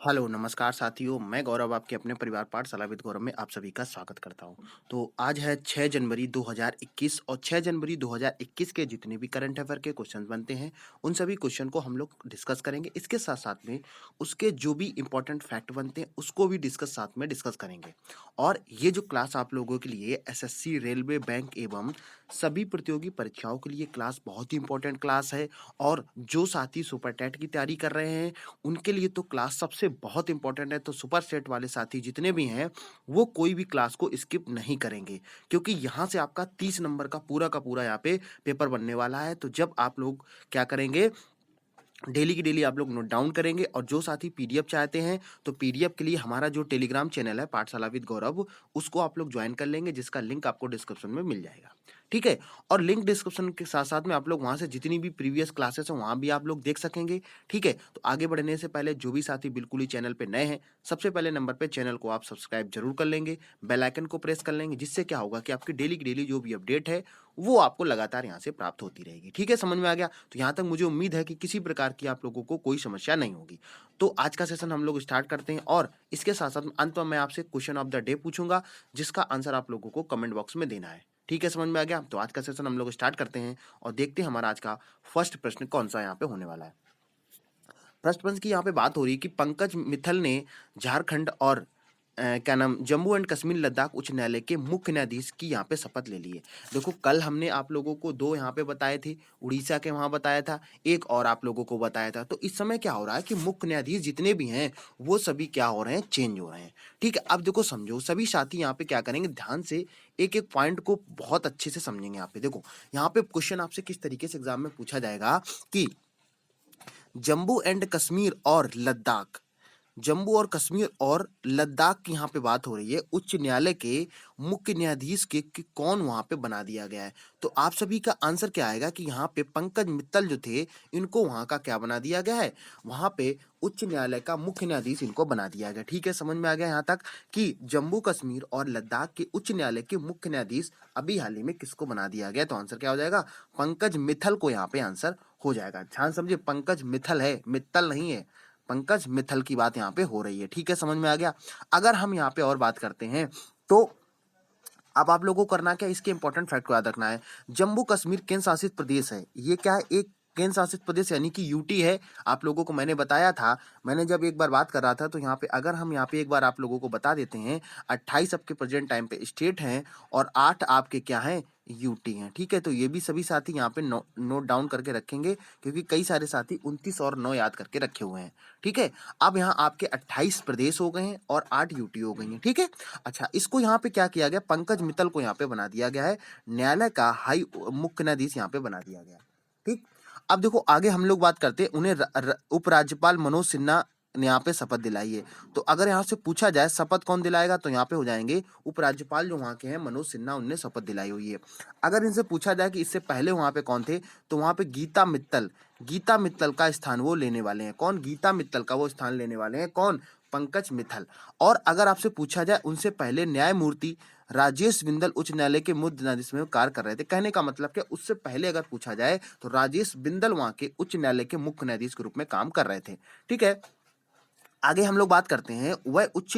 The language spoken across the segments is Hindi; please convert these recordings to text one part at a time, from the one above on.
हेलो, नमस्कार साथियों, मैं गौरव आपके अपने परिवार पाठशाला विद गौरव में आप सभी का स्वागत करता हूँ। तो आज है 6 जनवरी 2021 और 6 जनवरी 2021 के जितने भी करंट अफ़ेयर के क्वेश्चन बनते हैं, उन सभी क्वेश्चन को हम लोग डिस्कस करेंगे। इसके साथ-साथ में उसके जो भी इम्पोर्टेंट फैक्ट बनते हैं, उसको भी साथ में डिस्कस करेंगे। और ये जो क्लास आप लोगों के लिए एसएससी, रेलवे, बैंक एवं सभी प्रतियोगी परीक्षाओं के लिए क्लास बहुत ही इम्पोर्टेंट क्लास है और जो साथी सुपर टेट की तैयारी कर रहे हैं, उनके लिए तो क्लास सबसे बहुत इम्पोर्टेंट है। तो सुपर सेट वाले साथी जितने भी हैं, वो कोई भी क्लास को स्किप नहीं करेंगे क्योंकि यहाँ से आपका 30 नंबर का पूरा यहाँ पे पेपर बनने वाला है। तो जब आप लोग क्या करेंगे, डेली की डेली आप लोग नोट डाउन करेंगे और जो साथी पीडीएफ चाहते हैं, तो पीडीएफ के लिए हमारा जो टेलीग्राम चैनल है पाठशाला विद गौरव, उसको आप लोग ज्वाइन कर लेंगे, जिसका लिंक आपको डिस्क्रिप्शन में मिल जाएगा। ठीक है? और लिंक डिस्क्रिप्शन के साथ-साथ में आप लोग वहाँ से जितनी भी प्रीवियस क्लासेस हैं, वहाँ भी आप लोग देख सकेंगे। ठीक है? तो आगे बढ़ने से पहले जो भी साथी बिल्कुल ही चैनल पे नए हैं, सबसे पहले नंबर पे चैनल को आप सब्सक्राइब ज़रूर कर लेंगे, बेल आइकन को प्रेस कर लेंगे, जिससे क्या होगा कि आपकी डेली की डेली जो भी अपडेट है, वो आपको लगातार यहाँ से प्राप्त होती रहेगी। ठीक है? समझ में आ गया? तो यहाँ तक मुझे उम्मीद है कि किसी प्रकार की आप लोगों को कोई समस्या नहीं होगी। तो आज का सेशन हम लोग स्टार्ट करते हैं और इसके साथ-साथ अंत में मैं आपसे क्वेश्चन ऑफ द डे पूछूँगा, जिसका आंसर आप लोगों को कमेंट बॉक्स में देना है। ठीक है, समझ में आ गया? तो आज का सेशन हम लोग स्टार्ट करते हैं और देखते हैं हमारा आज का फर्स्ट प्रश्न कौन-सा यहाँ पे होने वाला है। फर्स्ट प्रश्न की यहाँ पे बात हो रही है कि पंकज मित्तल ने झारखंड और क्या नाम जम्मू एंड कश्मीर लद्दाख उच्च न्यायालय के मुख्य न्यायाधीश की यहाँ पे शपथ ले ली है। देखो कल हमने आप लोगों को 2 यहाँ पे बताए थे, उड़ीसा के वहाँ बताया था, एक और आप लोगों को बताया था। तो इस समय क्या हो रहा है कि मुख्य न्यायाधीश जितने भी हैं, वो सभी क्या हो रहे हैं, चेंज हो रहे हैं। ठीक है? अब देखो समझो, सभी साथी यहाँ पे क्या करेंगे, ध्यान से एक-एक पॉइंट को बहुत अच्छे से समझेंगे यहाँ पे। देखो, यहाँ पे क्वेश्चन आपसे किस तरीके से एग्ज़ाम में पूछा जाएगा कि जम्मू एंड कश्मीर और लद्दाख, जम्मू और कश्मीर और लद्दाख की यहाँ पे बात हो रही है उच्च न्यायालय के मुख्य न्यायाधीश के कि कौन वहाँ पे बना दिया गया है। तो आप सभी का आंसर क्या आएगा कि यहाँ पे पंकज मित्तल जो थे, इनको वहाँ का क्या बना दिया गया है, वहाँ पे उच्च न्यायालय का मुख्य न्यायाधीश इनको बना दिया गया। ठीक है, समझ में आ गया यहाँ तक कि जम्मू कश्मीर और लद्दाख के उच्च न्यायालय के मुख्य न्यायाधीश अभी हाल ही में किसको बना दिया गया। तो आंसर क्या हो जाएगा, पंकज मित्तल को यहाँ पे आंसर हो जाएगा। ध्यान समझिए, पंकज मित्तल है, मित्तल नहीं है। पंकज मित्तल की बात यहाँ पे हो रही है। ठीक है, समझ में आ गया। अगर हम यहाँ पे और बात करते हैं, तो अब आप लोगों को करना क्या है, इसके इंपॉर्टेंट फैक्ट को याद रखना है। जम्मू कश्मीर केंद्र शासित प्रदेश है। ये क्या है, एक केंद्र शासित प्रदेश यानी कि यूटी है। आप लोगों को मैंने बताया था, मैंने जब एक बार बात कर रहा था, तो यहाँ पे अगर हम यहाँ पे एक बार आप लोगों को बता देते हैं, 28 आपके प्रेजेंट टाइम पे स्टेट हैं और 8 आपके क्या हैं, यूटी हैं। ठीक है, तो ये भी सभी साथी यहाँ पे नोट डाउन करके रखेंगे, क्योंकि कई सारे साथी 29 और 9 याद करके रखे हुए हैं। ठीक है, अब यहाँ आपके 28 प्रदेश हो गए हैं और 8 यूटी हो गई हैं। ठीक है, अच्छा, इसको यहाँ पे क्या किया गया, पंकज मित्तल को यहाँ पे बना दिया गया है, न्यायालय का हाई मुख्य न्यायाधीश यहाँ पे बना दिया गया। ठीक, अब देखो आगे हम लोग बात करते हैं, उन्हें उपराज्यपाल मनोज सिन्हा ने यहाँ पे शपथ दिलाई है। तो अगर यहाँ से पूछा जाए शपथ कौन दिलाएगा, तो यहाँ पे हो जाएंगे उपराज्यपाल जो वहाँ के हैं मनोज सिन्हा, उनने शपथ दिलाई हुई है। अगर इनसे पूछा जाए कि इससे पहले वहाँ पे कौन थे, तो वहाँ पे गीता मित्तल का स्थान वो लेने वाले हैं। कौन, गीता मित्तल का वो स्थान लेने वाले हैं। कौन, पंकज मित्तल। और अगर आपसे पूछा जाए उनसे पहले न्यायमूर्ति राजेश बिंदल उच्च न्यायालय के मुख्य न्यायाधीश में कार्य कर रहे थे। कहने का मतलब क्या, उससे पहले अगर पूछा जाए तो राजेश बिंदल वहां के उच्च न्यायालय के मुख्य न्यायाधीश के रूप में काम कर रहे थे। ठीक है, आगे हम लोग बात करते हैं, वह उच्च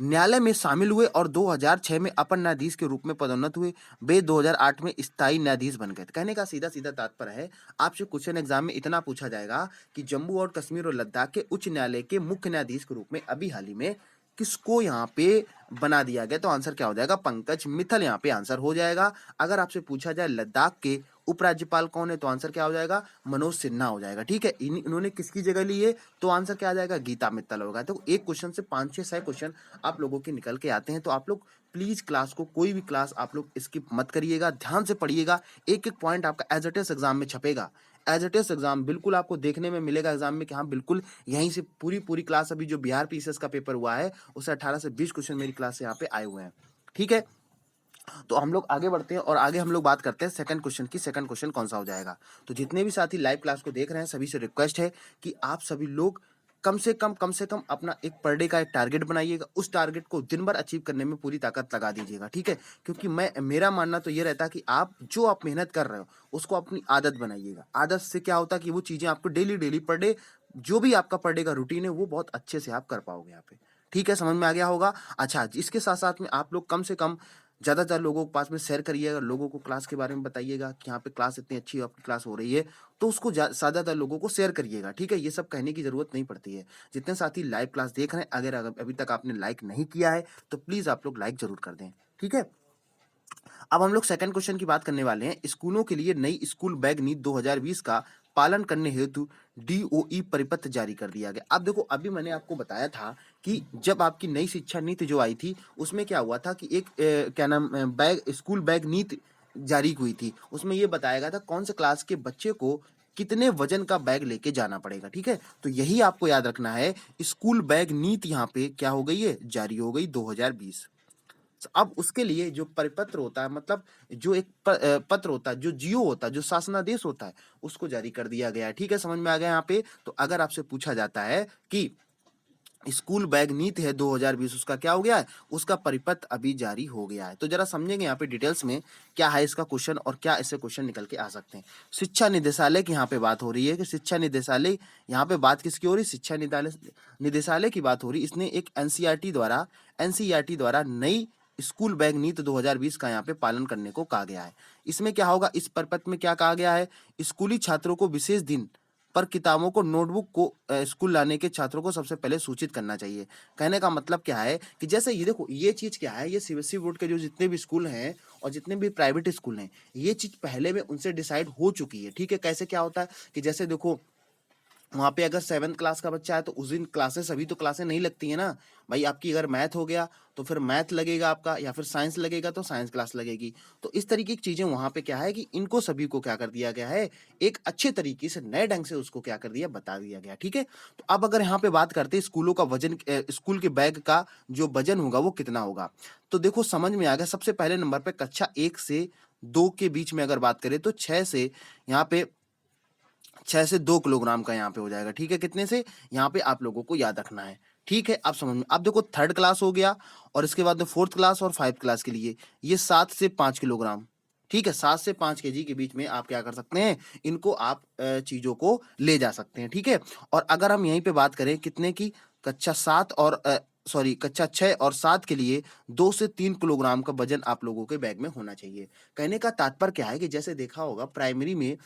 न्यायालय में शामिल हुए और 2006 में अपर न्यायाधीश के रूप में पदोन्नत हुए। वे 2008 में स्थायी न्यायाधीश बन गए। कहने का सीधा सीधा तात्पर्य है, आपसे क्वेश्चन एग्जाम में इतना पूछा जाएगा कि जम्मू और कश्मीर और लद्दाख के उच्च न्यायालय के मुख्य न्यायाधीश के रूप में अभी हाल ही में किसको यहाँ पे बना दिया गया। तो आंसर क्या हो जाएगा, पंकज मित्तल यहाँ पे आंसर हो जाएगा। अगर आपसे पूछा जाए लद्दाख के उपराज्यपाल कौन है, तो आंसर क्या हो जाएगा, मनोज सिन्हा हो जाएगा। ठीक है, इन्होंने किसकी जगह ली है, तो आंसर क्या आ जाएगा, गीता मित्तल होगा। तो एक क्वेश्चन से 5-6 क्वेश्चन आप लोगों के निकल के आते हैं। तो आप लोग प्लीज क्लास को, कोई भी क्लास आप लोग स्किप मत करिएगा, ध्यान से पढ़िएगा। एक एक पॉइंट आपका एज इट इज एग्जाम में छपेगा। एज इट इज एग्जाम बिल्कुल आपको देखने में मिलेगा एग्जाम में कि हाँ बिल्कुल यहीं से पूरी पूरी क्लास, अभी जो बिहार पीसीएस का पेपर हुआ है उससे 18 से 20 क्वेश्चन मेरी क्लास से यहाँ पे आए हुए हैं। ठीक है, तो हम लोग आगे बढ़ते हैं और आगे हम लोग बात करते हैं सेकंड क्वेश्चन की। सेकंड क्वेश्चन कौन सा हो जाएगा, तो जितने भी साथी लाइव क्लास को देख रहे हैं सभी से रिक्वेस्ट है कि आप सभी लोग कम से कम अपना एक पर डे का एक टारगेट बनाइएगा। उस टारगेट को दिन भर अचीव करने में पूरी ताकत लगा दीजिएगा। ठीक है, क्योंकि मेरा मानना तो ये रहता है कि आप मेहनत कर रहे हो उसको अपनी आदत बनाइएगा। आदत से क्या होता है कि वो चीजें आपको डेली डेली पर डे जो भी आपका पर डे का रूटीन है वो बहुत अच्छे से आप कर पाओगे यहाँ पे। ठीक है, समझ में आ गया होगा। अच्छा, इसके साथ साथ में आप लोग कम से कम ज़्यादातर लोगों के पास में शेयर करिएगा, लोगों को क्लास के बारे में बताइएगा कि यहाँ पे क्लास इतनी अच्छी आपकी क्लास हो रही है, तो उसको ज़्यादातर लोगों को शेयर करिएगा। ठीक है, ये सब कहने की ज़रूरत नहीं पड़ती है। जितने साथी लाइव क्लास देख रहे हैं, अगर अभी तक आपने लाइक नहीं किया है तो प्लीज़ आप लोग लाइक ज़रूर कर दें। ठीक है, अब हम लोग सेकंड क्वेश्चन की बात करने वाले हैं। स्कूलों के लिए नई स्कूल बैग नीति 2020 का पालन करने हेतु डीओई परिपत्र जारी कर दिया गया। अब देखो, अभी मैंने आपको बताया था कि जब आपकी नई शिक्षा नीति जो आई थी उसमें क्या हुआ था कि एक क्या नाम बैग स्कूल बैग नीति जारी हुई थी। उसमें ये बताया गया था कौन से क्लास के बच्चे को कितने वजन का बैग लेके जाना पड़ेगा। ठीक है, तो यही आपको याद रखना है। स्कूल बैग नीति यहाँ पे क्या हो गई है, जारी हो गई 2020। अब उसके लिए जो परिपत्र होता है, मतलब जो एक पत्र होता है, जो जियो होता है, जो शासनादेश होता है, उसको जारी कर दिया गया है। ठीक है, समझ में आ गया यहाँ पे। तो अगर आपसे पूछा जाता है कि स्कूल बैग नीति है 2020, उसका क्या हो गया है, उसका परिपत्र अभी जारी हो गया है। तो जरा समझेंगे यहाँ पे डिटेल्स में क्या है इसका क्वेश्चन और क्या इससे क्वेश्चन निकल के आ सकते हैं। शिक्षा निदेशालय की यहाँ पे बात हो रही है कि शिक्षा निदेशालय, यहाँ पे बात किसकी हो रही है, शिक्षा निदेशालय की बात हो रही है। इसने एक एनसीईआरटी द्वारा नई स्कूल बैग नीति 2020 का यहाँ पे पालन करने को कहा गया है। इसमें क्या होगा, इस परिपत्र में क्या कहा गया है, स्कूली छात्रों को विशेष दिन पर किताबों को, नोटबुक को स्कूल लाने के छात्रों को सबसे पहले सूचित करना चाहिए। कहने का मतलब क्या है कि जैसे ये देखो, ये चीज़ क्या है, ये सीबीएसई बोर्ड के जो जितने भी स्कूल हैं और जितने भी प्राइवेट स्कूल हैं, ये चीज़ पहले में उनसे डिसाइड हो चुकी है। ठीक है, कैसे क्या होता है कि जैसे देखो, वहाँ पे अगर 7th क्लास का बच्चा है तो उस दिन क्लासेस, अभी तो क्लासें नहीं लगती है ना भाई। आपकी अगर मैथ हो गया तो फिर मैथ लगेगा आपका, या फिर साइंस लगेगा तो साइंस क्लास लगेगी। तो इस तरीके की चीज़ें वहाँ पे क्या है कि इनको सभी को क्या कर दिया गया है, एक अच्छे तरीके से नए ढंग से उसको क्या कर दिया, बता दिया गया। ठीक है, तो अब अगर यहाँ पे बात करते हैं स्कूलों का वजन, स्कूल के बैग का जो वजन होगा वो कितना होगा, तो देखो समझ में आ गया। सबसे पहले नंबर पर कक्षा 1 से 2 के बीच में अगर बात करें तो 6 से 2 किलोग्राम का यहाँ पे हो जाएगा। ठीक है, कितने से, यहाँ पे आप लोगों को याद रखना है। ठीक है, आप समझ में। अब देखो, 3rd क्लास हो गया और इसके बाद में 4th क्लास और 5th क्लास के लिए ये 7 से 5 किलोग्राम। ठीक है, 7 से 5 केजी के बीच में आप क्या कर सकते हैं, इनको आप चीजों को ले जा सकते हैं। ठीक है, और अगर हम यहीं पे बात करें कितने की, कक्षा 6 और 7 के लिए 2 से 3 किलोग्राम का वजन आप लोगों के बैग में होना चाहिए। कहने का तात्पर्य क्या है कि जैसे देखा होगा प्राइमरी में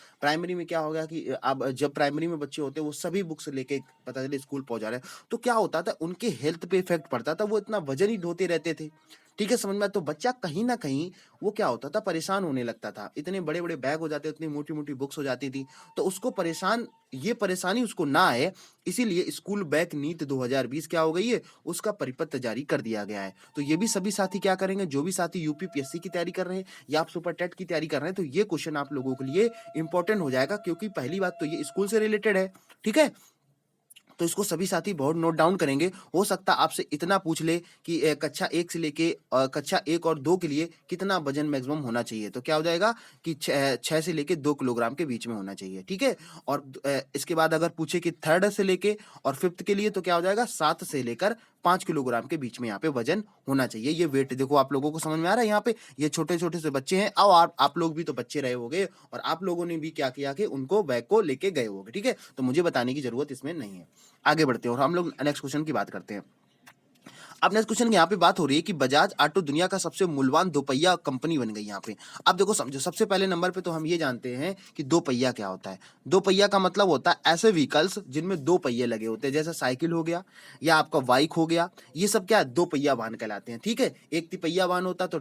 क्या होगा कि अब जब प्राइमरी में बच्चे होते हैं वो सभी बुक्स लेके पता चले स्कूल पहुंचा रहे हैं, तो क्या होता था, उनके हेल्थ पे इफेक्ट पड़ता था, वो इतना वजन ही ढोते रहते थे। ठीक है, समझ में। तो बच्चा कहीं ना कहीं वो क्या होता था, परेशान होने लगता था। इतने बड़े बड़े बैग हो जाते, इतनी मोटी मोटी बुक्स हो जाती थी, तो उसको ये परेशानी उसको ना आए, इसीलिए स्कूल बैग नीति 2020 क्या हो गई है, उसका परिपत्र जारी कर दिया गया है। तो ये भी सभी साथी क्या करेंगे, जो भी साथी यूपीपीएससी की तैयारी कर रहे हैं या आप सुपर टेट की तैयारी कर रहे हैं, तो ये क्वेश्चन आप लोगों के लिए इंपॉर्टेंट हो जाएगा, क्योंकि पहली बात तो ये स्कूल से रिलेटेड है। ठीक है, तो इसको सभी साथी बहुत नोट डाउन करेंगे। हो सकता है आपसे इतना पूछ ले कि कक्षा 1 से लेके कक्षा 1 और 2 के लिए कितना वजन मैक्सिमम होना चाहिए, तो क्या हो जाएगा कि 6 से लेके 2 किलोग्राम के बीच में होना चाहिए। ठीक है, और इसके बाद अगर पूछे कि 3rd से लेके और 5th के लिए, तो क्या हो जाएगा, 7 से लेकर 5 किलोग्राम के बीच में यहाँ पे वजन होना चाहिए। ये वेट देखो, आप लोगों को समझ में आ रहा है। यहाँ पे ये छोटे छोटे से बच्चे हैं, और आप लोग भी तो बच्चे रहे होंगे और आप लोगों ने भी क्या किया कि उनको बैग को लेके गए होंगे। ठीक है, तो मुझे बताने की जरूरत इसमें नहीं है। आगे बढ़ते हैं और हम लोग नेक्स्ट क्वेश्चन की बात करते हैं। अब नेक्स्ट क्वेश्चन यहाँ पे बात हो रही है कि बजाज ऑटो दुनिया का सबसे मूल्यवान दोपहिया कंपनी बन गई यहाँ पे। अब देखो समझो, सबसे पहले नंबर पे तो हम ये जानते हैं कि दो पहिया क्या होता है। दो पहिया का मतलब होता है ऐसे व्हीकल्स जिनमें दो पहिए लगे होते हैं, जैसे साइकिल हो गया या आपका बाइक हो गया, ये सब क्या है, दो पहिया वाहन कहलाते हैं। ठीक है, एक तिपहिया वाहन होता है तो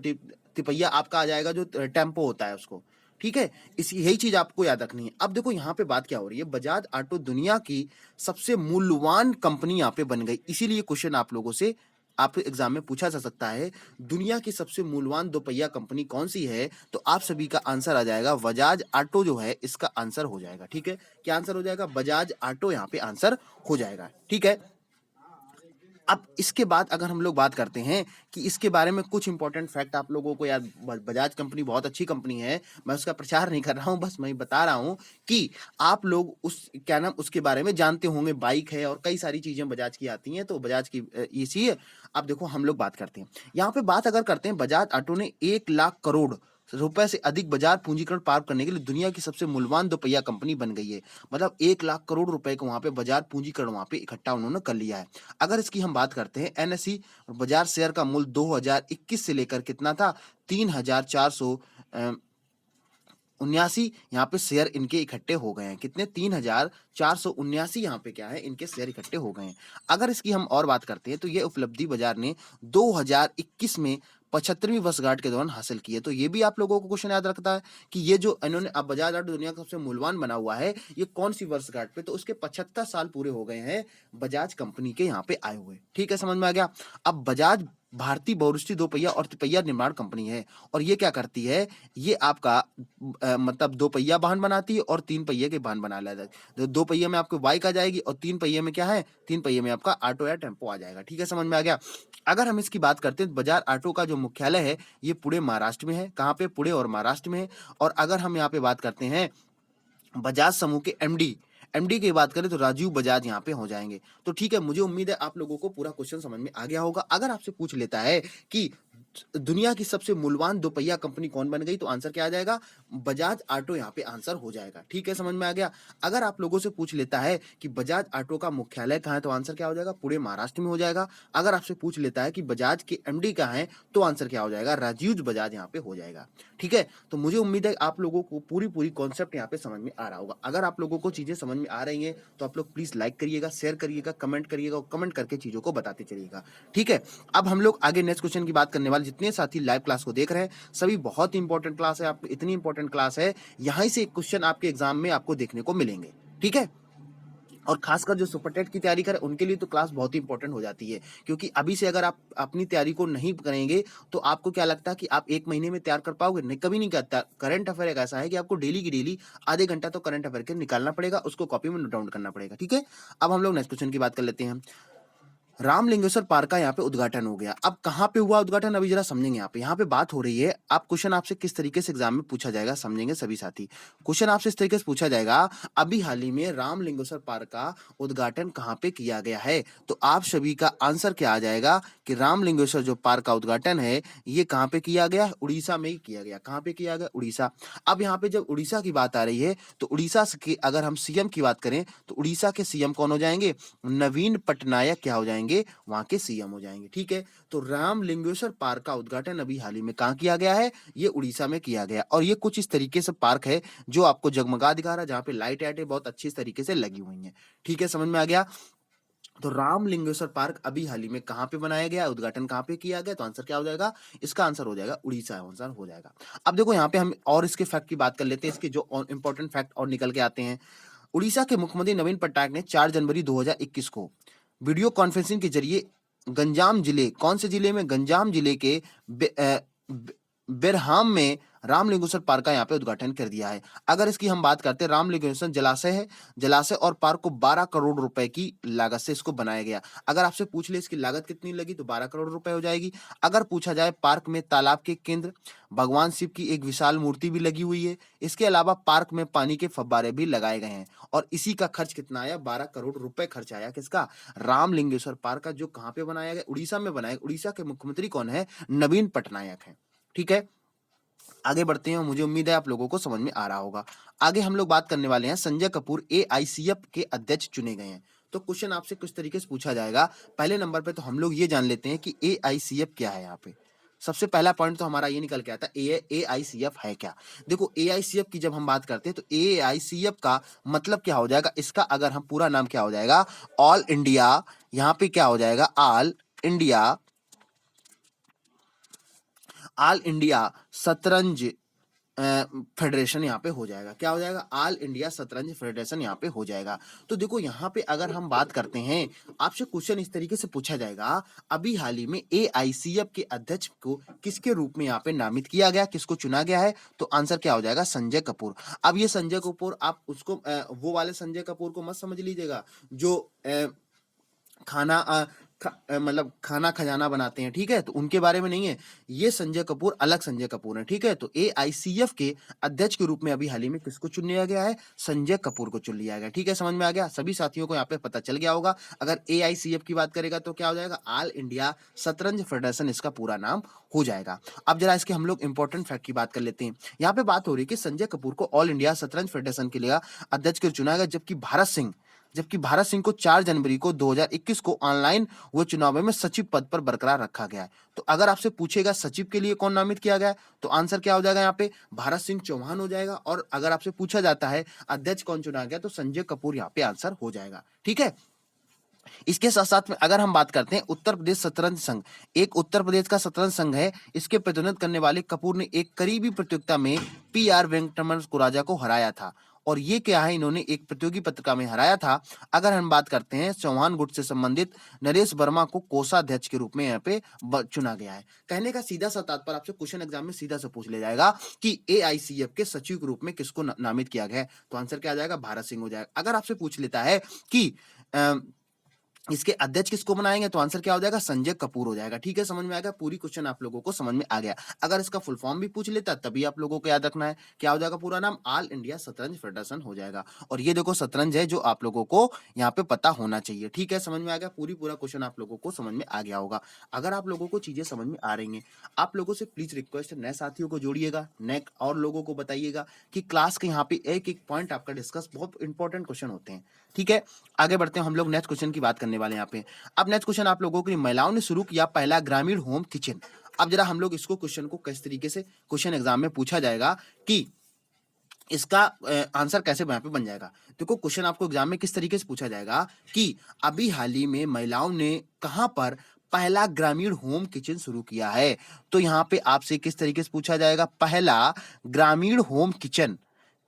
तिपहिया आपका आ जाएगा जो टेम्पो होता है उसको। ठीक है, इसी यही चीज आपको याद रखनी है। अब देखो यहाँ पे बात क्या हो रही है, बजाज ऑटो दुनिया की सबसे मूल्यवान कंपनी यहाँ पे बन गई। इसीलिए क्वेश्चन आप लोगों से आप एग्जाम में पूछा जा सकता है, दुनिया की सबसे मूल्यवान दोपहिया कंपनी कौन सी है, तो आप सभी का आंसर आ जाएगा बजाज ऑटो जो है, इसका आंसर हो जाएगा। ठीक है, क्या आंसर हो जाएगा, बजाज ऑटो यहाँ पे आंसर हो जाएगा। ठीक है, अब इसके बाद अगर हम लोग बात करते हैं कि इसके बारे में कुछ इंपॉर्टेंट फैक्ट आप लोगों को याद, बजाज कंपनी बहुत अच्छी कंपनी है, मैं उसका प्रचार नहीं कर रहा हूं, बस मैं बता रहा हूं कि आप लोग उस क्या नाम उसके बारे में जानते होंगे। बाइक है और कई सारी चीजें बजाज की आती हैं, तो बजाज की इसी है। अब देखो हम लोग बात करते हैं, यहाँ पे बात अगर करते हैं, बजाज ऑटो ने 1 लाख करोड़ रुपए से अधिक बाजार पूंजीकरण प्राप्त करने के लिए दुनिया की सबसे मूल्यवान दोपहिया कंपनी बन गई है। मतलब 1 लाख करोड़ रुपए का वहां पे बाजार पूंजीकरण वहां पे इकट्ठा उन्होंने कर लिया है। अगर इसकी हम बात करते हैं, एनएसई बाजार शेयर का मूल्य 2021 से लेकर कितना था, 3,400 उन्यासी यहाँ पे शेयर इनके इकट्ठे हो गए हैं। कितने, 3,479 यहाँ पे क्या है, इनके शेयर इकट्ठे हो गए हैं। अगर इसकी हम और बात करते हैं तो ये उपलब्धि बाजार ने 2021 में 75वीं वर्षगांठ के दौरान हासिल की है। तो ये भी आप लोगों को क्वेश्चन याद रखता है कि ये जो इन्होंने अब बजाज ऑटो दुनिया का सबसे मूल्यवान बना हुआ है, ये कौन सी वर्षगांठ पे, तो उसके 75 साल पूरे हो गए हैं बजाज कंपनी के यहाँ पे आए हुए। ठीक है, समझ में आ गया। अब बजाज भारतीय बहुराष्ट्रीय दोपहिया और तिपहिया निर्माण कंपनी है, और ये क्या करती है, ये आपका मतलब दो पहिया वाहन बनाती है और 3 पहिए के वाहन बना लेता है। तो 2 पहिए में आपको बाइक आ जाएगी और 3 पहिए में क्या है, 3 पहिए में आपका ऑटो या टेम्पो आ जाएगा। ठीक है, समझ में आ गया। अगर हम इसकी बात करते हैं, बजाज ऑटो का जो मुख्यालय है ये पुणे महाराष्ट्र में है। कहाँ पे, पुणे और महाराष्ट्र में है। और अगर हम यहाँ पे बात करते हैं बजाज समूह के एमडी की बात करें तो राजीव बजाज यहाँ पे हो जाएंगे। तो ठीक है, मुझे उम्मीद है आप लोगों को पूरा क्वेश्चन समझ में आ गया होगा। अगर आपसे पूछ लेता है कि दुनिया की सबसे मूल्यवान दोपहिया कंपनी कौन बन गई, तो आंसर क्या आ जाएगा, बजाज ऑटो यहाँ पे आंसर हो जाएगा। ठीक है, समझ में आ गया। अगर आप लोगों से पूछ लेता है कि बजाज ऑटो का मुख्यालय कहाँ है, तो आंसर क्या हो जाएगा, पुणे महाराष्ट्र में हो जाएगा। अगर आपसे पूछ लेता है कि बजाज के एमडी कहाँ है, तो आंसर क्या हो जाएगा, राजीव बजाज यहाँ पे हो जाएगा। ठीक है, तो मुझे उम्मीद है आप लोगों को पूरी कॉन्सेप्ट यहाँ पे समझ में आ रहा होगा। अगर आप लोगों को चीजें समझ में आ रही हैं तो आप लोग प्लीज लाइक करिएगा, शेयर करिएगा, कमेंट करिएगा और कमेंट करके चीजों को बताते चलिएगा। ठीक है, अब हम लोग आगे नेक्स्ट क्वेश्चन की बात करने वाले। जितने साथी लाइव क्लास को देख रहे हैं सभी बहुत ही इंपॉर्टेंट क्लास है, आपको इतनी इंपॉर्टेंट क्लास है, यहीं से क्वेश्चन आपके एग्जाम में आपको देखने को मिलेंगे। ठीक है, और खासकर जो सुपर टेट की तैयारी करें उनके लिए तो क्लास बहुत ही इंपॉर्टेंट हो जाती है, क्योंकि अभी से अगर आप अपनी तैयारी को नहीं करेंगे तो आपको क्या लगता है कि आप 1 महीने में तैयार कर पाओगे, नहीं, कभी नहीं करता। करंट अफेयर एक ऐसा है कि आपको डेली की डेली आधे घंटा तो करंट अफेयर के निकालना पड़ेगा, उसको कॉपी में नोट डाउन करना पड़ेगा। ठीक है, अब हम लोग नेक्स्ट क्वेश्चन की बात कर लेते हैं। रामलिंगेश्वर पार्क का यहाँ पे उद्घाटन हो गया। अब कहाँ पे हुआ उद्घाटन, अभी जरा समझेंगे। यहाँ पे बात हो रही है, आप क्वेश्चन आपसे किस तरीके से एग्जाम में पूछा जाएगा, समझेंगे सभी साथी। क्वेश्चन आपसे इस तरीके से पूछा जाएगा, अभी हाल ही में रामलिंगेश्वर पार्क का उद्घाटन कहाँ पे किया गया है, तो आप सभी का आंसर क्या आ जाएगा कि रामलिंगेश्वर जो पार्क का उद्घाटन है ये कहाँ पे किया गया, उड़ीसा में ही किया गया। कहाँ पे किया गया, उड़ीसा। अब यहाँ पे जब उड़ीसा की बात आ रही है तो उड़ीसा की अगर हम सीएम की बात करें तो उड़ीसा के सीएम कौन हो जाएंगे, नवीन पटनायक क्या हो जाएंगे, वहां के सीएम हो जाएंगे। ठीक है, तो रामलिंगेश्वर पार्क का उद्घाटन अभी हाल ही में कहाँ किया गया है, ये उड़ीसा में किया गया। और ये कुछ इस तरीके से पार्क है जो आपको जगमगा दिखा रहा है, जहाँ पे लाइट वाइटें बहुत अच्छी तरीके से लगी हुई हैं। ठीक है, समझ में आ गया। तो रामलिंगेश्वर पार्क अभी हाल ही में कहाँ पे बनाया गया, उद्घाटन कहाँ पे किया गया, तो आंसर क्या हो जाएगा, इसका आंसर हो जाएगा उड़ीसा, आंसर हो जाएगा। अब देखो यहाँ पे हम और इसके फैक्ट की बात कर लेते हैं, इसके जो इंपॉर्टेंट फैक्ट और निकल के आते हैं। उड़ीसा के मुख्यमंत्री नवीन पटनायक ने 4 जनवरी 2021 को वीडियो कॉन्फ्रेंसिंग के जरिए गंजाम जिले, कौन से जिले में, गंजाम जिले के बेरहाम में रामलिंगेश्वर पार्क का यहाँ पे उद्घाटन कर दिया है। अगर इसकी हम बात करते हैं, रामलिंगेश्वर जलाशय है, जलाशय और पार्क को 12 करोड़ रुपए की लागत से इसको बनाया गया। अगर आपसे पूछ ले इसकी लागत कितनी लगी तो 12 करोड़ रुपए हो जाएगी। अगर पूछा जाए, पार्क में तालाब के केंद्र भगवान शिव की एक विशाल मूर्ति भी लगी हुई है। इसके अलावा पार्क में पानी के फव्वारे भी लगाए गए हैं। और इसी का खर्च कितना आया, 12 करोड़ रुपए खर्च आया। किसका, रामलिंगेश्वर पार्क का, जो कहाँ पे बनाया गया, उड़ीसा में बनाया। उड़ीसा के मुख्यमंत्री कौन है, नवीन पटनायक है। ठीक है, आगे बढ़ते हैं। मुझे उम्मीद है आप लोगों को समझ में आ रहा होगा। आगे हम लोग बात करने वाले हैं, संजय कपूर एआईसीएफ के अध्यक्ष चुने गए हैं। तो क्वेश्चन आपसे कुछ तरीके से पूछा जाएगा। पहले नंबर पे तो हम लोग ये जान लेते हैं कि एआईसीएफ क्या है। यहाँ पे सबसे पहला पॉइंट तो हमारा ये निकल के आता है, एआईसीएफ है क्या। देखो, एआईसीएफ की जब हम बात करते हैं तो एआईसीएफ का मतलब क्या हो जाएगा, इसका अगर हम पूरा नाम क्या हो जाएगा, ऑल इंडिया, यहाँ पे क्या हो जाएगा, ऑल इंडिया शतरंज फेडरेशन यहाँ पे हो जाएगा। क्या हो जाएगा, ऑल इंडिया शतरंज फेडरेशन यहाँ पे हो जाएगा। तो देखो यहाँ पे अगर हम बात करते हैं, आपसे क्वेश्चन इस तरीके से पूछा जाएगा, अभी हाल ही में एआईसीएफ के अध्यक्ष को किसके रूप में यहाँ पे नामित किया गया, किसको चुना गया है, तो आंसर क्या हो जाएगा, संजय कपूर। अब ये संजय कपूर, आप उसको वो वाले संजय कपूर को मत समझ लीजिएगा जो खाना मतलब खाना खजाना बनाते हैं, ठीक है, तो उनके बारे में नहीं है। ये संजय कपूर अलग संजय कपूर है, ठीक है। तो एआईसीएफ के अध्यक्ष के रूप में अभी हाल ही में किसको चुन लिया गया है? संजय कपूर को चुन लिया गया, ठीक है। समझ में आ गया? सभी साथियों को यहाँ पे पता चल गया होगा। अगर एआईसीएफ की बात करेगा तो क्या हो जाएगा? ऑल इंडिया शतरंज फेडरेशन इसका पूरा नाम हो जाएगा। अब जरा इसके हम लोग इंपॉर्टेंट फैक्ट की बात कर लेते हैं। यहाँ पे बात हो रही है कि संजय कपूर को ऑल इंडिया शतरंज फेडरेशन के लिए अध्यक्ष के लिए चुना गया, जबकि भारत सिंह को 4 जनवरी को 2021 को ऑनलाइन हुए चुनाव में सचिव पद पर बरकरार रखा गया है। तो अगर आपसे पूछेगा सचिव के लिए कौन नामित किया गया है, तो आंसर क्या हो जाएगा? यहाँ पे भारत सिंह चौहान हो जाएगा। और अगर आपसे पूछा जाता है अध्यक्ष कौन चुना गया, तो संजय कपूर यहाँ पे आंसर हो जाएगा, ठीक है। इसके साथ साथ में अगर हम बात करते हैं उत्तर प्रदेश शतरंज संघ, एक उत्तर प्रदेश का शतरंज संघ है। इसके प्रतिनिधित्व करने वाले कपूर ने एक करीबी प्रतियोगिता में पीआर वेंकटरमण कुराजा को हराया था। और ये क्या है? इन्होंने एक प्रतियोगी पत्रिका में हराया था। अगर हम बात करते हैं चौहान गुट से संबंधित नरेश वर्मा को कोषाध्यक्ष के रूप में यहाँ पे चुना गया है। कहने का सीधा सा तात्पर्य आपसे क्वेश्चन एग्जाम में सीधा सा पूछ ले जाएगा कि एआईसीएफ के सचिव के रूप में किसको नामित किया गया है, तो आंसर क्या आ जाएगा? भारत सिंह हो जाएगा। अगर आपसे पूछ लेता है कि इसके अध्यक्ष किसको बनाएंगे, तो आंसर क्या हो जाएगा? संजय कपूर हो जाएगा, ठीक है। समझ में आएगा? पूरी क्वेश्चन आप लोगों को समझ में आ गया। अगर इसका फुल फॉर्म भी पूछ लेता तभी आप लोगों को याद रखना है, क्या हो जाएगा? पूरा नाम ऑल इंडिया शतरंज फेडरेशन हो जाएगा। और ये देखो शतरंज है जो आप लोगों को यहाँ पे पता होना चाहिए, ठीक है। समझ में आ गया? पूरा क्वेश्चन आप लोगों को समझ में आ गया होगा। अगर आप लोगों को चीजें समझ में आ रही हैं, आप लोगों से प्लीज रिक्वेस्ट, नए साथियों को जोड़िएगा, नए और लोगों को बताइएगा कि क्लास के यहाँ पे एक एक पॉइंट आपका डिस्कस, बहुत इंपॉर्टेंट क्वेश्चन होते हैं, ठीक है। आगे बढ़ते हैं, हम लोग नेक्स्ट क्वेश्चन की बात करने वाले हैं यहाँ पे। अब नेक्स्ट क्वेश्चन आप लोगों के लिए, महिलाओं ने शुरू किया पहला ग्रामीण होम किचन। अब जरा हम लोग इसको क्वेश्चन को किस तरीके से क्वेश्चन एग्जाम में पूछा जाएगा कि इसका आंसर कैसे यहाँ पे बन जाएगा। देखो क्वेश्चन आपको एग्जाम में किस तरीके से पूछा जाएगा कि अभी हाल ही में महिलाओं ने कहां पर पहला ग्रामीण होम किचन शुरू किया है। तो यहाँ पे आपसे किस तरीके से पूछा जाएगा? पहला ग्रामीण होम किचन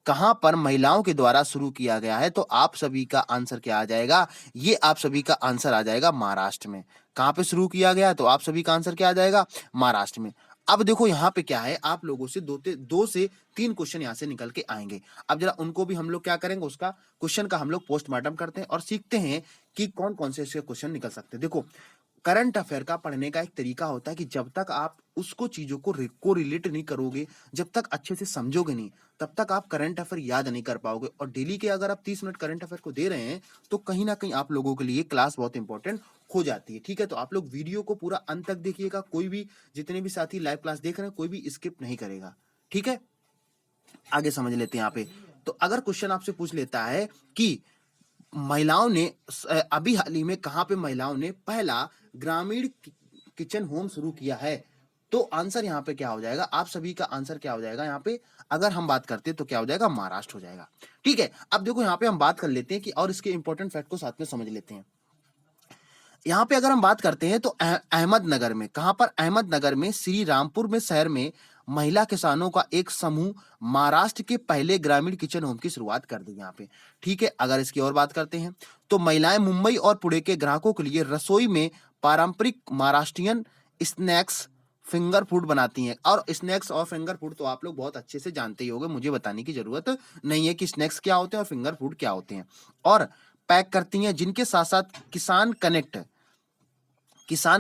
कहां पर महिलाओं के द्वारा शुरू किया गया है, तो आप सभी का आंसर क्या आ जाएगा? ये आप सभी का आंसर आ जाएगा महाराष्ट्र में। कहां पे शुरू किया गया, तो आप सभी का आंसर क्या आ जाएगा? महाराष्ट्र में। अब देखो यहाँ पे क्या है, आप लोगों से दो से तीन क्वेश्चन यहाँ से निकल के आएंगे। अब जरा उनको भी हम लोग क्या करेंगे, उसका क्वेश्चन का हम लोग पोस्टमार्टम करते हैं और सीखते हैं कि कौन कौन से ऐसे क्वेश्चन निकल सकते हैं। देखो करंट अफेयर का पढ़ने का एक तरीका होता है कि जब तक आप उसको चीजों को रिलेट नहीं करोगे, जब तक अच्छे से समझोगे नहीं, तब तक आप करंट अफेयर याद नहीं कर पाओगे। और डेली के अगर आप 30 मिनट करंट अफेयर को दे रहे हैं, तो कहीं ना कहीं आप लोगों के लिए क्लास बहुत इंपॉर्टेंट हो जाती है, ठीक है। तो आप लोग वीडियो को पूरा अंत तक देखिएगा। कोई भी, जितने भी साथी लाइव क्लास देख रहे हैं, कोई भी स्किप नहीं करेगा, ठीक है। आगे समझ लेते हैं यहाँ पे। तो अगर क्वेश्चन आपसे पूछ लेता है कि महिलाओं ने अभी हाल ही में कहां पे महिलाओं ने पहला ग्रामीण किचन होम शुरू किया है, तो आंसर यहाँ पे क्या हो जाएगा? आप सभी का आंसर क्या हो जाएगा? यहाँ पे अगर हम बात करते हैं तो क्या हो जाएगा? महाराष्ट्र हो जाएगा, ठीक है। अब देखो यहाँ पे हम बात कर लेते हैं कि और इसके इंपॉर्टेंट फैक्ट को साथ में समझ लेते हैं। यहाँ पे अगर हम बात करते हैं तो अहमदनगर में, कहां पर? अहमदनगर में श्री रामपुर में शहर में महिला किसानों का एक समूह महाराष्ट्र के पहले ग्रामीण किचन होम की शुरुआत कर दी यहाँ पे, ठीक है। अगर इसकी और बात करते हैं तो महिलाएं मुंबई और पुणे के ग्राहकों के लिए रसोई में पारंपरिक महाराष्ट्रियन स्नैक्स, फिंगर फूड बनाती हैं। और स्नैक्स और फिंगर फूड तो आप लोग बहुत अच्छे से जानते ही होंगे, मुझे बताने की जरूरत नहीं है कि स्नैक्स क्या होते हैं और फिंगर फूड क्या होते हैं। और पैक करती हैं, जिनके साथ साथ किसान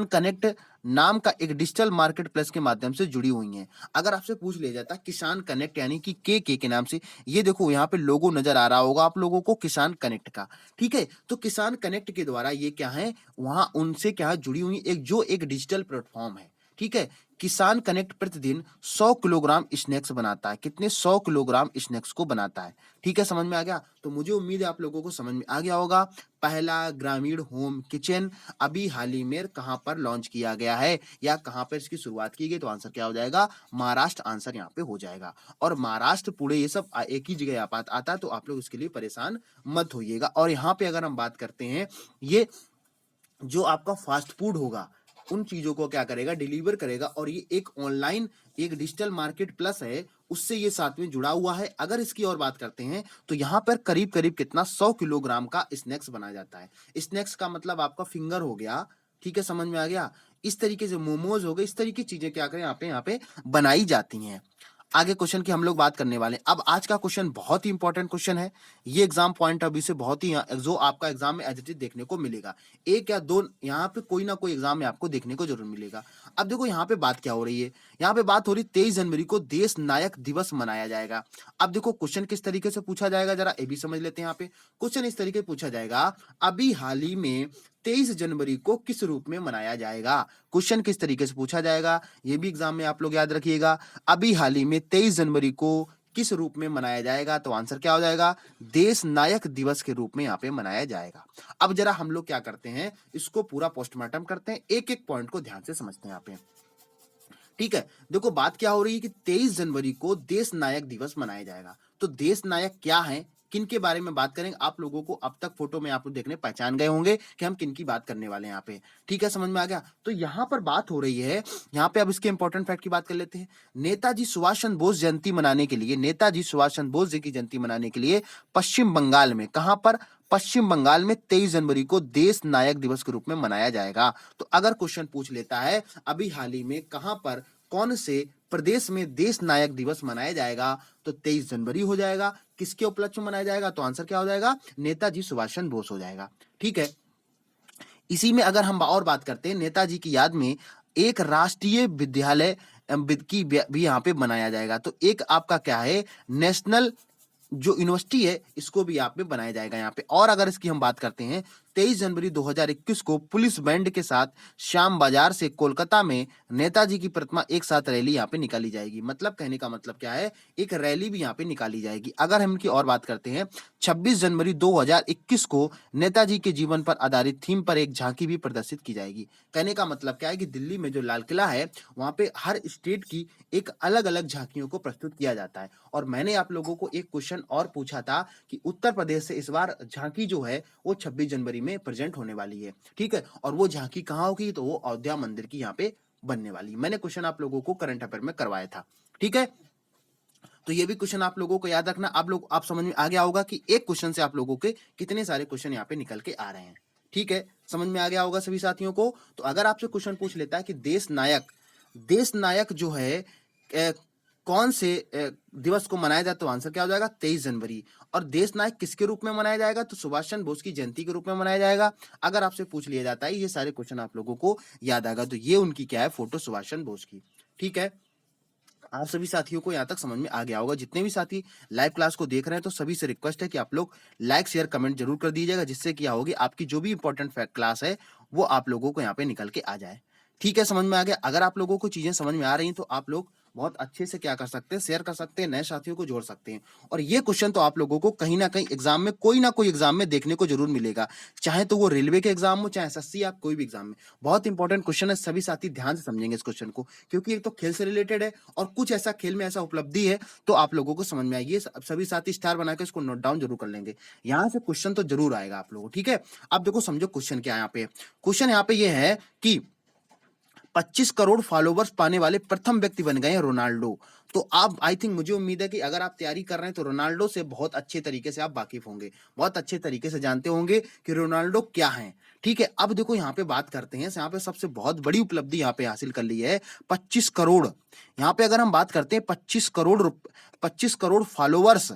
कनेक्ट नाम का एक डिजिटल मार्केट प्लेस के माध्यम से जुड़ी हुई हैं। अगर आपसे पूछ लिया जाता किसान कनेक्ट यानी कि के नाम से, ये देखो यहाँ पे लोगो नजर आ रहा होगा आप लोगों को किसान कनेक्ट का, ठीक है। तो किसान कनेक्ट के द्वारा ये क्या है, वहां उनसे क्या है जुड़ी हुई एक डिजिटल प्लेटफॉर्म है, ठीक है। किसान कनेक्ट प्रतिदिन 100 किलोग्राम स्नैक्स बनाता है। कितने? 100 किलोग्राम स्नैक्स को बनाता है, ठीक है। समझ में आ गया? तो मुझे उम्मीद है आप लोगों को समझ में आ गया होगा। पहला ग्रामीण होम किचन अभी हाल ही में कहां पर लॉन्च किया गया है या कहां पर इसकी शुरुआत की गई, तो आंसर क्या हो जाएगा? महाराष्ट्र आंसर यहाँ पे हो जाएगा। और महाराष्ट्र पुणे ये सब एक ही जगह आता है, तो आप लोग इसके लिए परेशान मत होइएगा। और यहाँ पे अगर हम बात करते हैं, ये जो आपका फास्ट फूड होगा उन चीजों को क्या करेगा? डिलीवर करेगा। और ये एक ऑनलाइन एक डिजिटल मार्केट प्लस है, उससे ये साथ में जुड़ा हुआ है। अगर इसकी और बात करते हैं तो यहाँ पर करीब करीब कितना 100 किलोग्राम का स्नैक्स बनाया जाता है। स्नैक्स का मतलब आपका फिंगर हो गया, ठीक है। समझ में आ गया? इस तरीके से मोमोज हो गए, इस तरीके की चीजें क्या करें यहाँ पे बनाई जाती हैं। आगे क्वेश्चन की हम लोग बात करने वाले हैं। अब आज का क्वेश्चन बहुत ही इंपॉर्टेंट क्वेश्चन है, ये एग्जाम पॉइंट ऑफ व्यू से बहुत ही जो आपका एग्जाम में एज इट इज देखने को मिलेगा, एक या दो यहाँ पे कोई ना कोई एग्जाम में आपको देखने को जरूर मिलेगा। अब देखो यहाँ पे बात क्या हो रही है, यहाँ पे बात हो रही 23 जनवरी को देश नायक दिवस मनाया जाएगा। अब देखो क्वेश्चन किस तरीके से पूछा जाएगा, जरा ये भी समझ लेते हैं। यहाँ पे क्वेश्चन इस तरीके पूछा जाएगा, अभी हाल ही में 23 जनवरी को किस रूप में मनाया जाएगा। क्वेश्चन किस तरीके से पूछा जाएगा, ये भी एग्जाम में आप लोग याद रखिएगा। अभी हाल ही में 23 जनवरी को किस रूप में मनाया जाएगा, तो आंसर क्या हो जाएगा, देश नायक दिवस के रूप में यहाँ पे मनाया जाएगा। अब जरा हम लोग क्या करते हैं, इसको पूरा पोस्टमार्टम करते हैं, एक एक पॉइंट को ध्यान से समझते हैं यहाँ पे। ठीक है, देखो बात क्या हो रही है कि 23 जनवरी को देश नायक दिवस मनाया जाएगा। तो देश नायक क्या है, किन के बारे में बात करेंगे, आप लोगों को अब तक फोटो में आप लोग देखने पहचान गए होंगे कि हम किन की बात करने वाले हैं यहाँ पे। ठीक है, समझ में आ गया। तो यहाँ पर बात हो रही है, यहाँ पे अब इसके इंपॉर्टेंट फैक्ट की बात कर लेते हैं। नेताजी सुभाष चंद्र बोस जयंती मनाने के लिए, नेताजी सुभाष चंद्र बोस जी की जयंती मनाने के लिए पश्चिम बंगाल में, कहां पर, पश्चिम बंगाल में 23 जनवरी को देश नायक दिवस के रूप में मनाया जाएगा। तो अगर क्वेश्चन पूछ लेता है अभी हाल ही में कहां पर, कौन से प्रदेश में देश नायक दिवस मनाया जाएगा, तो 23 जनवरी हो जाएगा। किसके उपलक्ष्य में मनाया जाएगा, तो आंसर क्या हो जाएगा, नेताजी सुभाष चंद्र बोस हो जाएगा। ठीक है, इसी में अगर हम और बात करते हैं, नेताजी की याद में एक राष्ट्रीय विद्यालय की भी यहाँ पे बनाया जाएगा। तो एक आपका क्या है, नेशनल जो यूनिवर्सिटी है इसको भी यहाँ पे बनाया जाएगा यहाँ पे। और अगर इसकी हम बात करते हैं, 23 जनवरी 2021 को पुलिस बैंड के साथ श्याम बाजार से कोलकाता में नेताजी की प्रतिमा एक साथ रैली यहाँ पे निकाली जाएगी। मतलब कहने का मतलब क्या है, एक रैली भी यहाँ पे निकाली जाएगी। अगर हम इनकी और बात करते हैं, 26 जनवरी 2021 को नेताजी के जीवन पर आधारित थीम पर एक झांकी भी प्रदर्शित की जाएगी। कहने का मतलब क्या है कि दिल्ली में जो लाल किला है वहां पे हर स्टेट की एक अलग अलग झांकियों को प्रस्तुत किया जाता है। और मैंने आप लोगों को एक क्वेश्चन और पूछा था कि उत्तर प्रदेश से इस बार झांकी जो है वो 26 जनवरी में प्रेजेंट होने वाली है। ठीक है, और वो झांकी कहाँ होगी, तो वो अयोध्या मंदिर की यहाँ पे बनने वाली। मैंने क्वेश्चन आप लोगों को करंट अफेयर में करवाया था। ठीक है, तो ये भी क्वेश्चन आप लोगों को याद रखना। आप समझ में आ गया होगा कि एक क्वेश्चन से आप लोगों के कितने सारे क्वेश्चन यहाँ पे निकल के आ रहे हैं। ठीक है, समझ में आ गया होगा सभी साथियों को। तो अगर आपसे क्वेश्चन पूछ लेता है कि देश नायक जो है कौन से दिवस को मनाया जाए, तो आंसर क्या हो जाएगा, 23 जनवरी। और देश नायक किसके रूप में मनाया जाएगा, तो सुभाष चंद्र बोस की जयंती के रूप में मनाया जाएगा। अगर आपसे पूछ लिया जाता है, ये सारे क्वेश्चन आप लोगों को याद आएगा। तो ये उनकी क्या है, फोटो सुभाष चंद्र बोस की। ठीक है, आप सभी साथियों को यहाँ तक समझ में आ गया होगा। जितने भी साथी लाइव क्लास को देख रहे हैं, तो सभी से रिक्वेस्ट है कि आप लोग लाइक शेयर कमेंट जरूर कर दीजिएगा, जिससे क्या होगी, आपकी जो भी इंपॉर्टेंट क्लास है वो आप लोगों को यहाँ पे निकल के आ जाए। ठीक है, समझ में आ गया। अगर आप लोगों को चीजें समझ में आ रही हैं, तो आप लोग बहुत अच्छे से क्या कर सकते हैं, शेयर कर सकते हैं, नए साथियों को जोड़ सकते हैं। और ये क्वेश्चन तो आप लोगों को कहीं ना कहीं एग्जाम में, कोई ना कोई एग्जाम में देखने को जरूर मिलेगा, चाहे तो वो रेलवे के एग्जाम हो, चाहे एसएससी या कोई भी एग्जाम में। बहुत इंपॉर्टेंट क्वेश्चन है, सभी साथी ध्यान से समझेंगे इस क्वेश्चन को, क्योंकि एक तो खेल से रिलेटेड है और कुछ ऐसा खेल में ऐसा उपलब्धि है तो आप लोगों को समझ में आएगी। सभी साथी स्टार बनाकर इसको नोट डाउन जरूर कर लेंगे, यहाँ से क्वेश्चन तो जरूर आएगा आप लोगों को। ठीक है, अब देखो समझो क्वेश्चन क्या है यहाँ पे। क्वेश्चन यहाँ पे ये है कि 25 करोड़ फॉलोवर्स पाने वाले प्रथम व्यक्ति बन गए हैं रोनाल्डो। तो आप, आई थिंक, मुझे उम्मीद है कि अगर आप तैयारी कर रहे हैं तो रोनाल्डो से बहुत अच्छे तरीके से आप वाकिफ होंगे, बहुत अच्छे तरीके से जानते होंगे कि रोनाल्डो क्या है। ठीक है, अब देखो यहाँ पे बात करते हैं, यहाँ पे सबसे बहुत बड़ी उपलब्धि यहाँ पे हासिल कर ली है, 25 करोड़। यहाँ पे अगर हम बात करते हैं 25 करोड़ फॉलोवर्स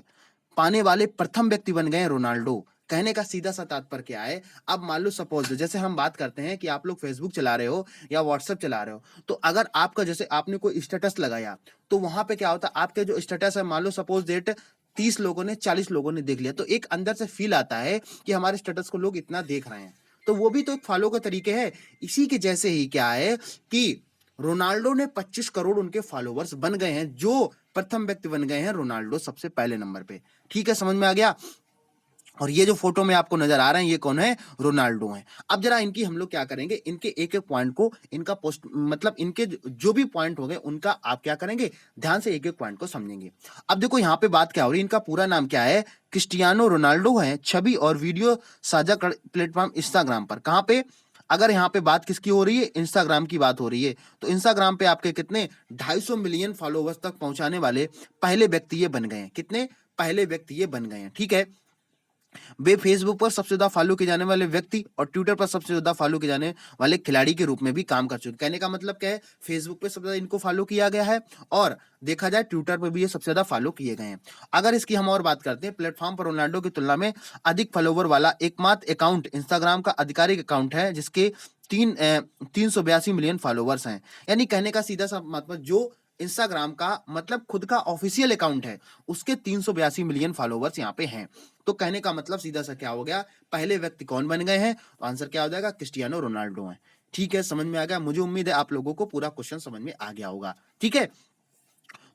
पाने वाले प्रथम व्यक्ति बन गए हैं रोनाल्डो। कहने का सीधा सा तात्पर्य क्या है, अब मान लो सपोज जैसे हम बात करते हैं कि आप लोग फेसबुक चला रहे हो या व्हाट्सएप चला रहे हो, तो अगर आपका, जैसे आपने कोई स्टेटस लगाया, तो वहां पे क्या होता है, आपके जो स्टेटस है, मान लो सपोज डेट 30 लोगों ने, 40 लोगों ने देख लिया, तो एक अंदर से फील आता है कि हमारे स्टेटस को लोग इतना देख रहे हैं, तो वो भी तो एक फॉलो का तरीके है। इसी के जैसे ही क्या है कि रोनाल्डो ने 25 करोड़ उनके फॉलोवर्स बन गए हैं, जो प्रथम व्यक्ति बन गए हैं रोनाल्डो सबसे पहले नंबर पे। ठीक है, समझ में आ गया। और ये जो फोटो में आपको नजर आ रहे हैं, ये कौन है, रोनाल्डो है। अब जरा इनकी हम लोग क्या करेंगे, इनके एक एक पॉइंट को, इनका पोस्ट मतलब इनके जो भी पॉइंट हो गए उनका आप क्या करेंगे, ध्यान से एक एक पॉइंट को समझेंगे। अब देखो यहाँ पे बात क्या हो रही है, इनका पूरा नाम क्या है, क्रिस्टियानो रोनाल्डो है। छवि और वीडियो साझा प्लेटफॉर्म इंस्टाग्राम पर, कहां पे, अगर यहाँ पे बात किसकी हो रही है, इंस्टाग्राम की बात हो रही है, तो इंस्टाग्राम पे आपके कितने 250 मिलियन फॉलोवर्स तक पहुंचाने वाले पहले व्यक्ति ये बन गए हैं। कितने, पहले व्यक्ति ये बन गए हैं। ठीक है, वे फेसबुक पर सबसे ज्यादा फॉलो किए जाने वाले व्यक्ति और ट्विटर पर सबसे ज्यादा फॉलो किए जाने वाले खिलाड़ी के रूप में भी काम कर चुके। कहने का मतलब क्या है, फेसबुक पे सबसे ज्यादा इनको फॉलो किया गया है और देखा जाए ट्विटर पर भी ये सबसे ज्यादा फॉलो किए गए हैं। अगर इसकी हम और बात करते हैं, प्लेटफॉर्म पर रोनाल्डो की तुलना में अधिक फॉलोवर वाला एकमात्र अकाउंट इंस्टाग्राम का आधिकारिक अकाउंट है, जिसके 382 मिलियन फॉलोवर्स हैं। यानी कहने का सीधा सा मतलब जो इंस्टाग्राम का मतलब खुद का ऑफिशियल अकाउंट है, उसके 382 मिलियन फॉलोवर्स यहाँ पे हैं। तो कहने का मतलब सीधा सा क्या हो गया, पहले व्यक्ति कौन बन गए हैं, तो आंसर क्या हो जाएगा, क्रिस्टियानो रोनाल्डो है। ठीक है, समझ में आ गया। मुझे उम्मीद है आप लोगों को पूरा क्वेश्चन समझ में आ गया होगा। ठीक है,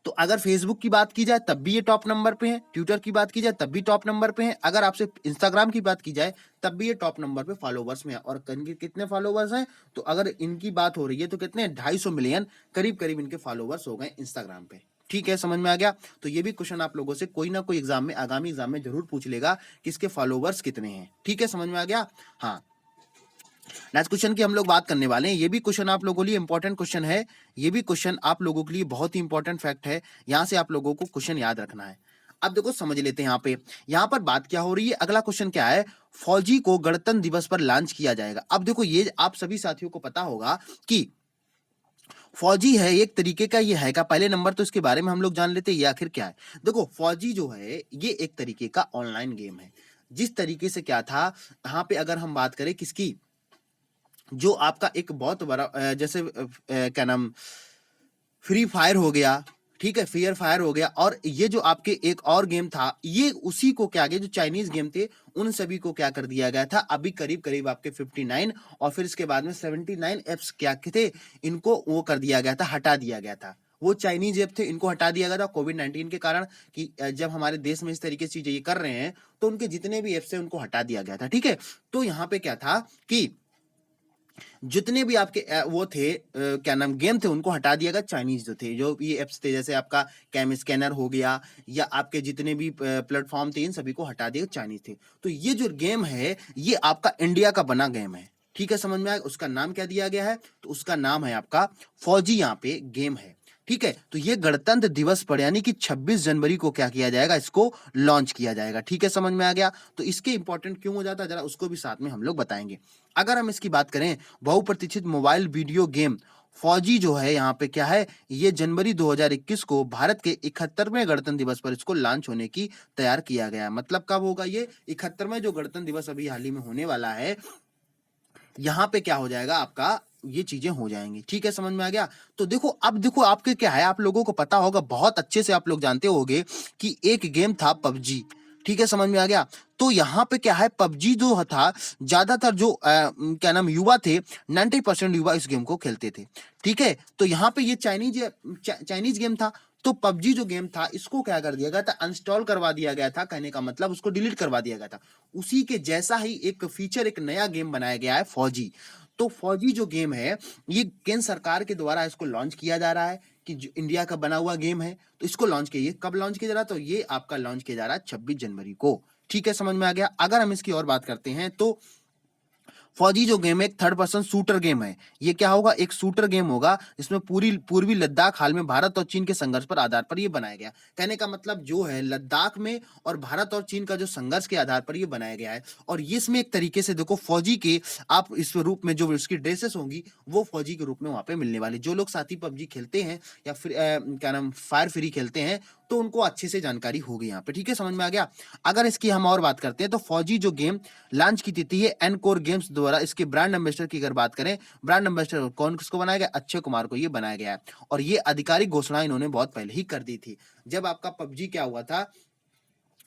तो अगर फेसबुक की बात की जाए तब भी ये टॉप नंबर पे है, ट्विटर की बात की जाए तब भी टॉप नंबर पे है, अगर आपसे इंस्टाग्राम की बात की जाए तब भी ये टॉप नंबर पे फॉलोवर्स में है। और कितने फॉलोवर्स हैं, तो अगर इनकी बात हो रही है तो कितने, 250 मिलियन करीब करीब इनके फॉलोवर्स हो गए इंस्टाग्राम पे। ठीक है, समझ में आ गया। तो ये भी क्वेश्चन आप लोगों से कोई ना कोई एग्जाम में, आगामी एग्जाम में जरूर पूछ लेगा कि इसके फॉलोवर्स कितने हैं। ठीक है, समझ में आ गया। हाँ, नेक्स्ट क्वेश्चन की हम लोग बात करने वाले हैं। ये भी क्वेश्चन आप लोगों के लिए इंपॉर्टेंट क्वेश्चन है। ये भी क्वेश्चन आप लोगों के लिए बहुत ही इंपॉर्टेंट फैक्ट है। यहां से आप लोगों को क्वेश्चन याद रखना है। अब देखो समझ लेते हैं यहाँ पर बात क्या हो रही है। अगला क्वेश्चन क्या है, फौजी को गणतंत्र दिवस पर लॉन्च किया जाएगा। अब देखो ये आप सभी साथियों को पता होगा कि फौजी है एक तरीके का, ये है का पहले नंबर, तो इसके बारे में हम लोग जान लेते हैं ये आखिर क्या है। देखो फौजी जो है ये एक तरीके का ऑनलाइन गेम है। जिस तरीके से क्या था, यहाँ पे अगर हम बात करें किसकी, जो आपका एक बहुत बड़ा जैसे क्या नाम, फ्री फायर हो गया, ठीक है, फ्री फायर हो गया, और ये जो आपके एक और गेम था, ये उसी को क्या गया, जो चाइनीज गेम थे उन सभी को क्या कर दिया गया था, अभी करीब करीब आपके 59 और फिर इसके बाद में 79 एप्स क्या थे, इनको वो कर दिया गया था, हटा दिया गया था। वो चाइनीज ऐप थे, इनको हटा दिया गया था कोविड-19 के कारण, कि जब हमारे देश में इस तरीके से चीजें ये कर रहे हैं तो उनके जितने भी एप्स थे उनको हटा दिया गया था। ठीक है, तो यहाँ पे क्या था कि जितने भी आपके वो थे क्या नाम, गेम थे, उनको हटा दिया गया। चाइनीज जो थे, जो ये एप्स थे, जैसे आपका कैम स्कैनर हो गया या आपके जितने भी प्लेटफॉर्म थे, इन सभी को हटा दिया, चाइनीज थे। तो ये जो गेम है ये आपका इंडिया का बना गेम है। ठीक है, समझ में आया। उसका नाम क्या दिया गया है, तो उसका नाम है आपका फौजी, यहाँ पे गेम है। ठीक है, तो ये गणतंत्र दिवस पर यानी कि 26 जनवरी को क्या किया जाएगा, इसको लॉन्च किया जाएगा। ठीक है, समझ में आ गया। तो इसके इंपॉर्टेंट क्यों हो जाता है, जरा उसको भी साथ में हम लोग बताएंगे। अगर हम इसकी बात करें, बहुप्रतीक्षित मोबाइल वीडियो गेम फौजी जो है, यहाँ पे क्या है, ये जनवरी 2021 को भारत के 71वें गणतंत्र दिवस पर इसको लॉन्च होने की तैयार किया गया है। मतलब कब होगा ये, 71वें जो गणतंत्र दिवस अभी हाल ही में होने वाला है, यहाँ पे क्या हो जाएगा आपका, ये चीजें हो जाएंगी। ठीक है, समझ में आ गया। तो देखो अब देखो आपके क्या है, आप लोगों को पता होगा, बहुत अच्छे से आप लोग जानते होंगे कि एक गेम था पबजी। ठीक है, समझ में आ गया। तो यहाँ पे क्या है, पबजी जो था, ज्यादातर जो क्या नाम युवा थे, 90% युवा इस गेम को खेलते थे। ठीक है, तो यहाँ पे ये चाइनीज गेम था। तो पबजी जो गेम था, इसको क्या कर दिया गया था, अनस्टॉल करवा दिया गया था, कहने का मतलब उसको डिलीट करवा दिया गया था। उसी के जैसा ही एक फीचर, एक नया गेम बनाया गया है फौजी। तो फौजी जो गेम है, ये केंद्र सरकार के द्वारा इसको लॉन्च किया जा रहा है, कि जो इंडिया का बना हुआ गेम है, तो इसको लॉन्च किया, कब लॉन्च किया जा रहा है, तो ये आपका लॉन्च किया जा रहा है 26 जनवरी को। ठीक है, समझ में आ गया। अगर हम इसकी और बात करते हैं, तो फौजी जो गेम है एक थर्ड पर्सन शूटर गेम है। ये क्या होगा, एक शूटर गेम होगा, जिसमें पूरी पूर्वी लद्दाख हाल में भारत और चीन के संघर्ष पर आधार पर ये बनाया गया। कहने का मतलब जो है, लद्दाख में और भारत और चीन का जो संघर्ष के आधार पर ये बनाया गया है। और ये इसमें एक तरीके से देखो फौजी के, आप इस रूप में जो उसकी ड्रेसेस होंगी, वो फौजी के रूप में वहां पे मिलने वाली। जो लोग साथी पबजी खेलते हैं या फिर क्या नाम फायर फ्री खेलते हैं, तो उनको अच्छे से जानकारी होगी यहाँ पे। ठीक है, समझ में आ गया। अगर इसकी हम और बात करते हैं, तो फौजी जो गेम लॉन्च की थी ये एनकोर गेम्स द्वारा। इसके ब्रांड एम्बेसडर की अगर बात करें, ब्रांड एम्बेसडर कौन किसको बनाया गया, अक्षय कुमार को ये बनाया गया है। और ये आधिकारिक घोषणा इन्होंने बहुत पहले ही कर दी थी। जब आपका पबजी क्या हुआ था,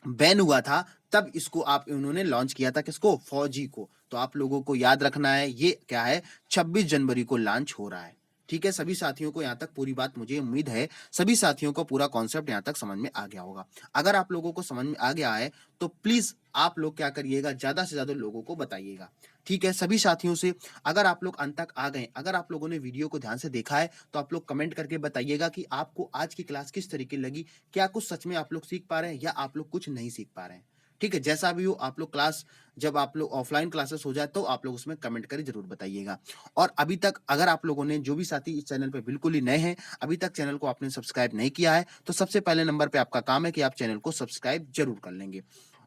बैन हुआ था, तब इसको आप इन्होंने लॉन्च किया था, किसको, फौजी को। तो आप लोगों को याद रखना है, ये क्या है, 26 जनवरी को लॉन्च हो रहा है। ठीक है, सभी साथियों को यहाँ तक पूरी बात, मुझे उम्मीद है सभी साथियों को पूरा कॉन्सेप्ट यहाँ तक समझ में आ गया होगा। अगर आप लोगों को समझ में आ गया है, तो प्लीज आप लोग क्या करिएगा, ज्यादा से ज्यादा लोगों को बताइएगा। ठीक है, सभी साथियों से। अगर आप लोग अंत तक आ गए, अगर आप लोगों ने वीडियो को ध्यान से देखा है, तो आप लोग कमेंट करके बताइएगा कि आपको आज की क्लास किस तरीके लगी। क्या कुछ सच में आप लोग सीख पा रहे हैं, या आप लोग कुछ नहीं सीख पा रहे हैं। ठीक है, जैसा भी हो, आप लोग क्लास, जब आप लोग ऑफलाइन क्लासेस हो जाए, तो आप लोग उसमें कमेंट करके जरूर बताइएगा। और अभी तक अगर आप लोगों ने, जो भी साथी इस चैनल पे बिल्कुल ही नए हैं, अभी तक चैनल को आपने सब्सक्राइब नहीं किया है, तो सबसे पहले नंबर पे आपका काम है कि आप चैनल को सब्सक्राइब जरूर कर लेंगे।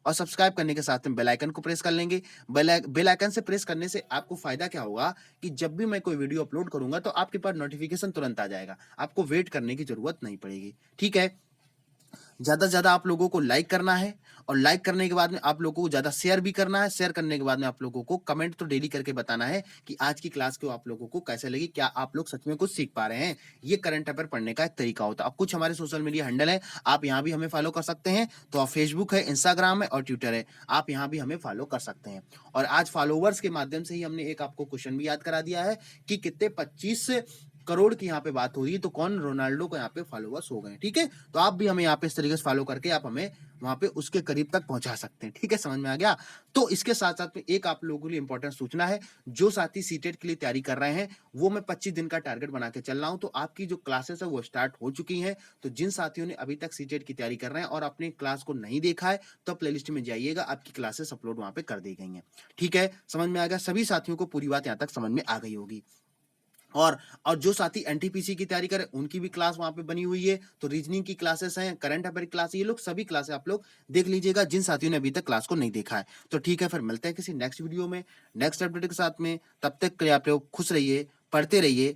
और सब्सक्राइब करने के साथ में बेल आइकन को प्रेस कर लेंगे। बेल आइकन से प्रेस करने से आपको फायदा क्या होगा कि जब भी मैं कोई वीडियो अपलोड करूंगा तो आपके पास नोटिफिकेशन तुरंत आ जाएगा, आपको वेट करने की जरूरत नहीं पड़ेगी। ठीक है, ज़्यादा से ज़्यादा आप लोगों को लाइक करना है और लाइक करने के बाद में आप लोगों को ज़्यादा शेयर भी करना है। शेयर करने के बाद में आप लोगों को कमेंट तो डेली करके बताना है कि आज की क्लास को आप लोगों को कैसे लगी, क्या आप लोग सच में कुछ सीख पा रहे हैं। ये करंट अफेयर पढ़ने का एक तरीका होता है। अब कुछ हमारे सोशल मीडिया हैंडल है, आप यहाँ भी हमें फॉलो कर सकते हैं। तो आप फेसबुक है, इंस्टाग्राम है और ट्विटर है, आप यहाँ भी हमें फॉलो कर सकते हैं। और आज फॉलोवर्स के माध्यम से ही हमने एक आपको क्वेश्चन भी याद करा दिया है कि कितने 25 करोड़ की यहाँ पे बात हो रही है, तो कौन रोनाल्डो को यहाँ पे फॉलोवर्स हो गए। ठीक है, तो आप भी हमें यहाँ पे इस तरीके से फॉलो करके आप हमें वहां पे उसके करीब तक पहुंचा सकते हैं। ठीक है, समझ में आ गया। तो इसके साथ साथ में एक आप लोगों के लिए इंपॉर्टेंट सूचना है, जो साथी सीटेट के लिए तैयारी कर रहे हैं वो मैं 25 दिन का टारगेट बना के चल रहा हूं। तो आपकी जो क्लासेस है वो स्टार्ट हो चुकी हैं। तो जिन साथियों ने अभी तक सीटेट की तैयारी कर रहे हैं और अपने क्लास को नहीं देखा है तो प्लेलिस्ट में जाइएगा, आपकी क्लासेस अपलोड वहां पे कर दी गई हैं। ठीक है, समझ में आ गया। सभी साथियों को पूरी बात यहाँ तक समझ में आ गई होगी। और जो साथी एनटीपीसी की तैयारी करें उनकी भी क्लास वहां पे बनी हुई है। तो रीजनिंग की क्लासेस हैं, करंट अफेयर क्लास, ये लोग सभी क्लासेस आप लोग देख लीजिएगा जिन साथियों ने अभी तक क्लास को नहीं देखा है। तो ठीक है, फिर मिलते हैं किसी नेक्स्ट वीडियो में नेक्स्ट अपडेट के साथ में। तब तक के लिए आप लोग खुश रहिए, पढ़ते रहिए,